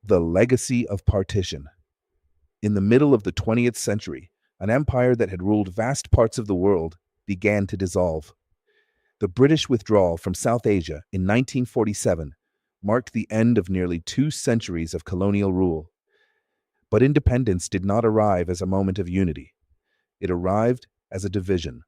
The legacy of partition. In the middle of the 20th century, an empire that had ruled vast parts of the world began to dissolve. The British withdrawal from South Asia in 1947 marked the end of nearly 2 centuries of colonial rule. But independence did not arrive as a moment of unity. It arrived as a division.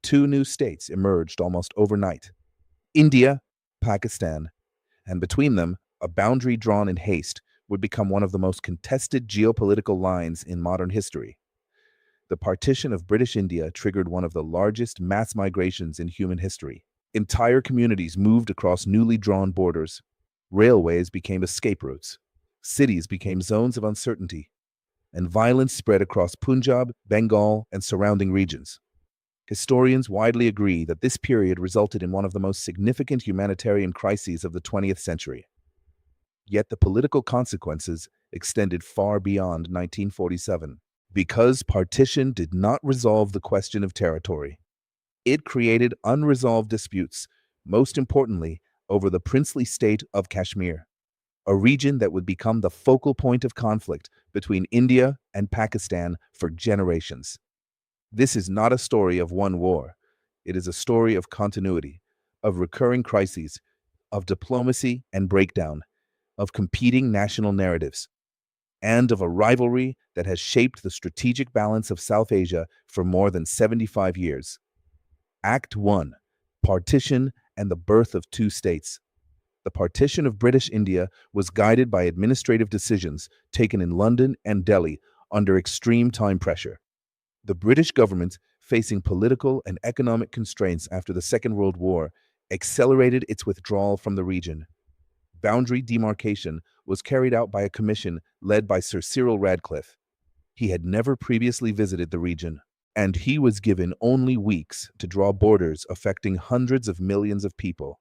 Two new states emerged almost overnight: India, Pakistan, and between them, a boundary drawn in haste would become one of the most contested geopolitical lines in modern history. The partition of British India triggered one of the largest mass migrations in human history. Entire communities moved across newly drawn borders. Railways became escape routes. Cities became zones of uncertainty, and violence spread across Punjab, Bengal, and surrounding regions. Historians widely agree that this period resulted in one of the most significant humanitarian crises of the 20th century. Yet the political consequences extended far beyond 1947. Because partition did not resolve the question of territory, it created unresolved disputes, most importantly over the princely state of Kashmir, a region that would become the focal point of conflict between India and Pakistan for generations. This is not a story of one war. It is a story of continuity, of recurring crises, of diplomacy and breakdown, of competing national narratives, and of a rivalry that has shaped the strategic balance of South Asia for more than 75 years. Act 1: Partition and the Birth of Two States. The partition of British India was guided by administrative decisions taken in London and Delhi under extreme time pressure. The British government, facing political and economic constraints after the Second World War, accelerated its withdrawal from the region. Boundary demarcation was carried out by a commission led by Sir Cyril Radcliffe. He had never previously visited the region, and he was given only weeks to draw borders affecting hundreds of millions of people.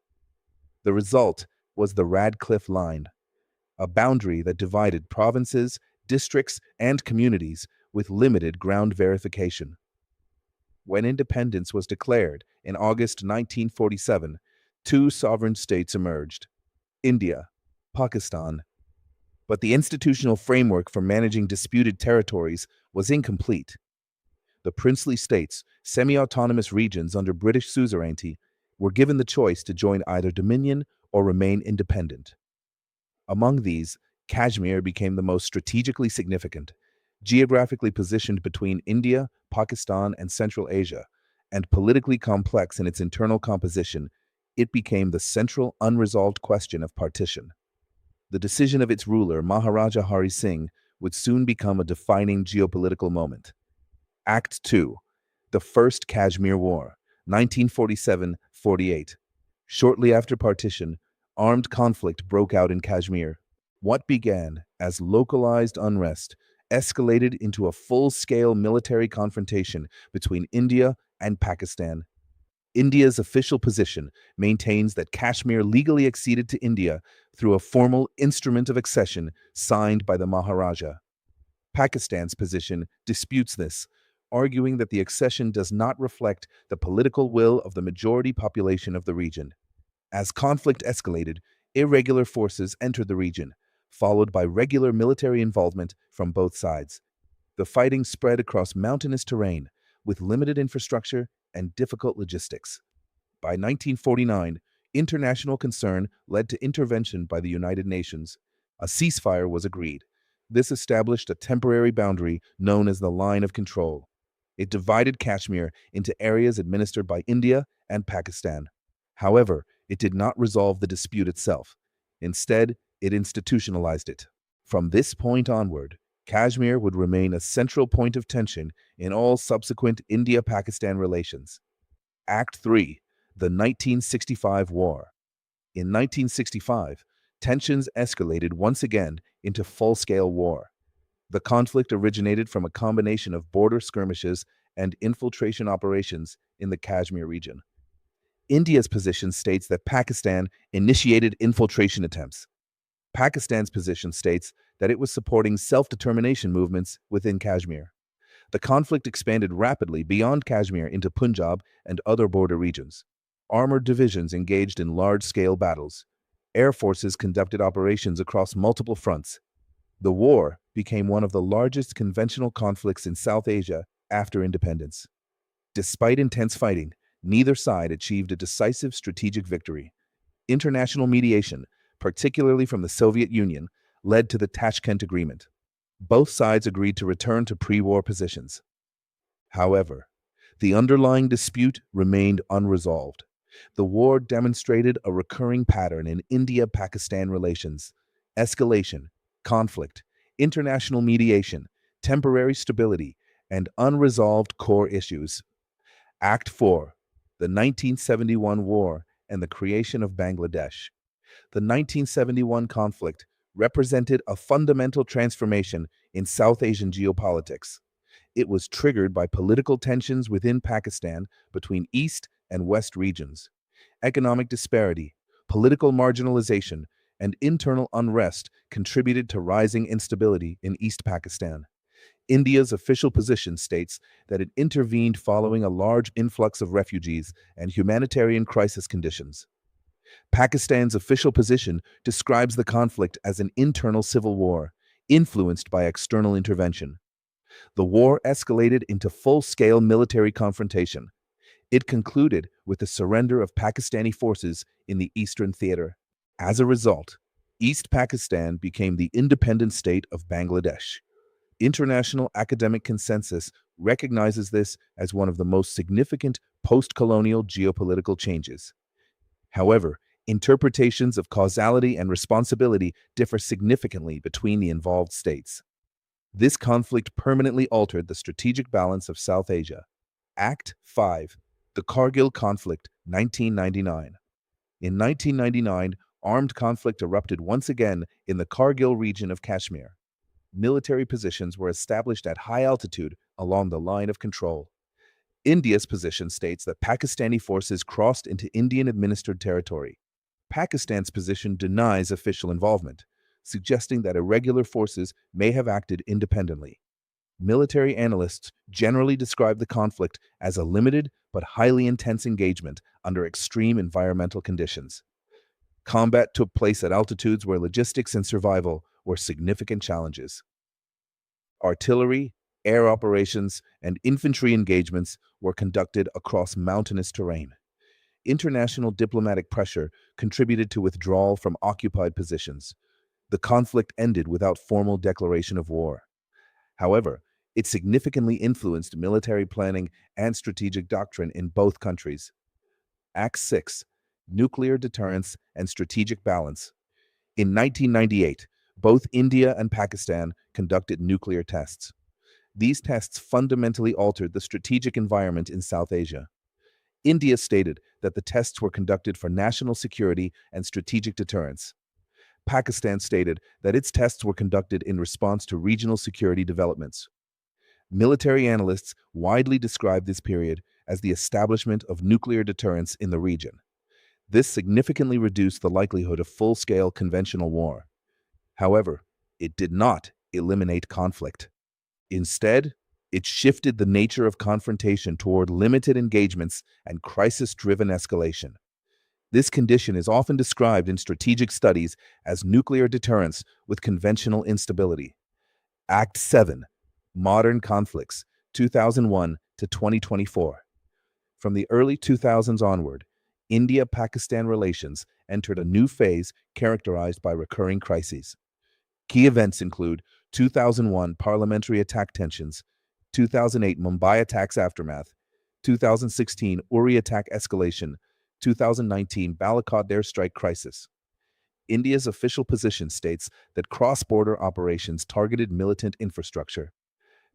The result was the Radcliffe Line, a boundary that divided provinces, districts, and communities with limited ground verification. When independence was declared in August 1947, two sovereign states emerged: India, Pakistan. But the institutional framework for managing disputed territories was incomplete. The princely states, semi-autonomous regions under British suzerainty, were given the choice to join either Dominion or remain independent. Among these, Kashmir became the most strategically significant. Geographically positioned between India, Pakistan, and Central Asia, and politically complex in its internal composition, it became the central unresolved question of partition. The decision of its ruler, Maharaja Hari Singh, would soon become a defining geopolitical moment. Act 2: The First Kashmir War, 1947-48. Shortly after partition, armed conflict broke out in Kashmir. What began as localized unrest escalated into a full-scale military confrontation between India and Pakistan. India's official position maintains that Kashmir legally acceded to India through a formal instrument of accession signed by the Maharaja. Pakistan's position disputes this, arguing that the accession does not reflect the political will of the majority population of the region. As conflict escalated, irregular forces entered the region, followed by regular military involvement from both sides. The fighting spread across mountainous terrain, with limited infrastructure and difficult logistics. By 1949, international concern led to intervention by the United Nations. A ceasefire was agreed. This established a temporary boundary known as the Line of Control. It divided Kashmir into areas administered by India and Pakistan. However, it did not resolve the dispute itself. Instead, it institutionalized it. From this point onward, Kashmir would remain a central point of tension in all subsequent India-Pakistan relations. Act 3: The 1965 War. In 1965, tensions escalated once again into full-scale war. The conflict originated from a combination of border skirmishes and infiltration operations in the Kashmir region. India's position states that Pakistan initiated infiltration attempts. Pakistan's position states that it was supporting self-determination movements within Kashmir. The conflict expanded rapidly beyond Kashmir into Punjab and other border regions. Armored divisions engaged in large-scale battles. air forces conducted operations across multiple fronts. The war became one of the largest conventional conflicts in South Asia after independence. Despite intense fighting, neither side achieved a decisive strategic victory. International mediation, particularly from the Soviet Union, led to the Tashkent Agreement. Both sides agreed to return to pre-war positions. However, the underlying dispute remained unresolved. The war demonstrated a recurring pattern in India-Pakistan relations: escalation, conflict, international mediation, temporary stability, and unresolved core issues. Act 4. The 1971 War and the Creation of Bangladesh. The 1971 conflict represented a fundamental transformation in South Asian geopolitics. It was triggered by political tensions within Pakistan between East and West regions. Economic disparity, political marginalization, and internal unrest contributed to rising instability in East Pakistan. India's official position states that it intervened following a large influx of refugees and humanitarian crisis conditions. Pakistan's official position describes the conflict as an internal civil war, influenced by external intervention. The war escalated into full-scale military confrontation. It concluded with the surrender of Pakistani forces in the Eastern Theater. As a result, East Pakistan became the independent state of Bangladesh. International academic consensus recognizes this as one of the most significant post-colonial geopolitical changes. However, interpretations of causality and responsibility differ significantly between the involved states. This conflict permanently altered the strategic balance of South Asia. Act 5. The Kargil Conflict, 1999. In 1999, armed conflict erupted once again in the Kargil region of Kashmir. Military positions were established at high altitude along the line of control. India's position states that Pakistani forces crossed into Indian-administered territory. Pakistan's position denies official involvement, suggesting that irregular forces may have acted independently. Military analysts generally describe the conflict as a limited but highly intense engagement under extreme environmental conditions. Combat took place at altitudes where logistics and survival were significant challenges. Artillery, air operations, and infantry engagements were conducted across mountainous terrain. International diplomatic pressure contributed to withdrawal from occupied positions. The conflict ended without formal declaration of war. However, it significantly influenced military planning and strategic doctrine in both countries. Act 6. Nuclear Deterrence and Strategic Balance. In 1998, both India and Pakistan conducted nuclear tests. These tests fundamentally altered the strategic environment in South Asia. India stated that the tests were conducted for national security and strategic deterrence. Pakistan stated that its tests were conducted in response to regional security developments. Military analysts widely describe this period as the establishment of nuclear deterrence in the region. This significantly reduced the likelihood of full-scale conventional war. However, it did not eliminate conflict. Instead, it shifted the nature of confrontation toward limited engagements and crisis-driven escalation. This condition is often described in strategic studies as nuclear deterrence with conventional instability. Act 7. Modern Conflicts, 2001 to 2024. From the early 2000s onward, India-Pakistan relations entered a new phase characterized by recurring crises. Key events include 2001 parliamentary attack tensions, 2008 Mumbai attacks aftermath, 2016 Uri attack escalation, 2019 Balakot airstrike crisis. India's official position states that cross-border operations targeted militant infrastructure.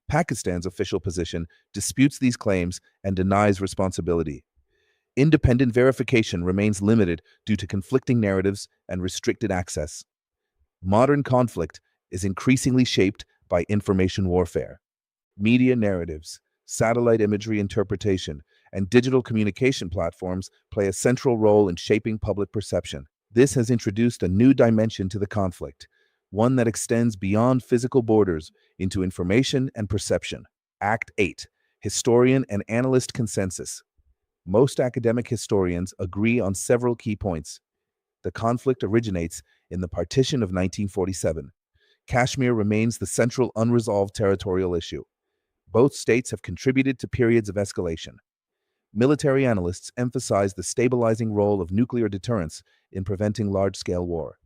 Pakistan's official position disputes these claims and denies responsibility. Independent verification remains limited due to conflicting narratives and restricted access. Modern conflict is increasingly shaped by information warfare. Media narratives, satellite imagery interpretation, and digital communication platforms play a central role in shaping public perception. This has introduced a new dimension to the conflict, one that extends beyond physical borders into information and perception. Act 8. Historian and analyst consensus. Most academic historians agree on several key points. The conflict originates in the Partition of 1947. Kashmir remains the central unresolved territorial issue. Both states have contributed to periods of escalation. Military analysts emphasize the stabilizing role of nuclear deterrence in preventing large-scale war.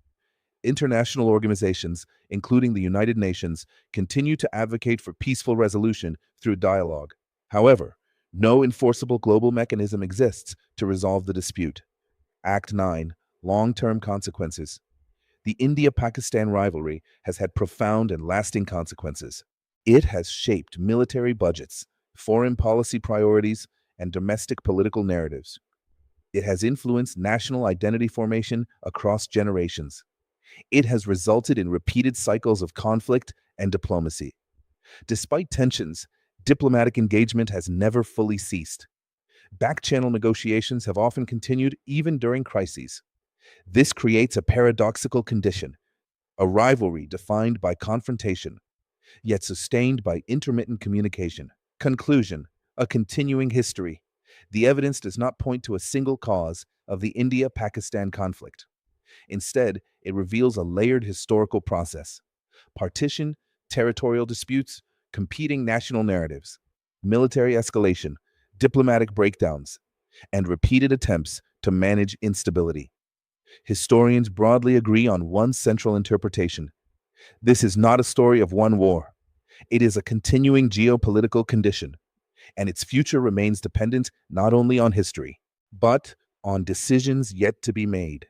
International organizations, including the United Nations, continue to advocate for peaceful resolution through dialogue. However, no enforceable global mechanism exists to resolve the dispute. Act 9. Long-term consequences. The India-Pakistan rivalry has had profound and lasting consequences. It has shaped military budgets, foreign policy priorities, and domestic political narratives. It has influenced national identity formation across generations. It has resulted in repeated cycles of conflict and diplomacy. Despite tensions, diplomatic engagement has never fully ceased. Back-channel negotiations have often continued even during crises. This creates a paradoxical condition, a rivalry defined by confrontation, yet sustained by intermittent communication. Conclusion: a continuing history. The evidence does not point to a single cause of the India-Pakistan conflict. Instead, it reveals a layered historical process. Partition, territorial disputes, competing national narratives, military escalation, diplomatic breakdowns, and repeated attempts to manage instability. Historians broadly agree on one central interpretation. This is not a story of one war. It is a continuing geopolitical condition, and its future remains dependent not only on history, but on decisions yet to be made.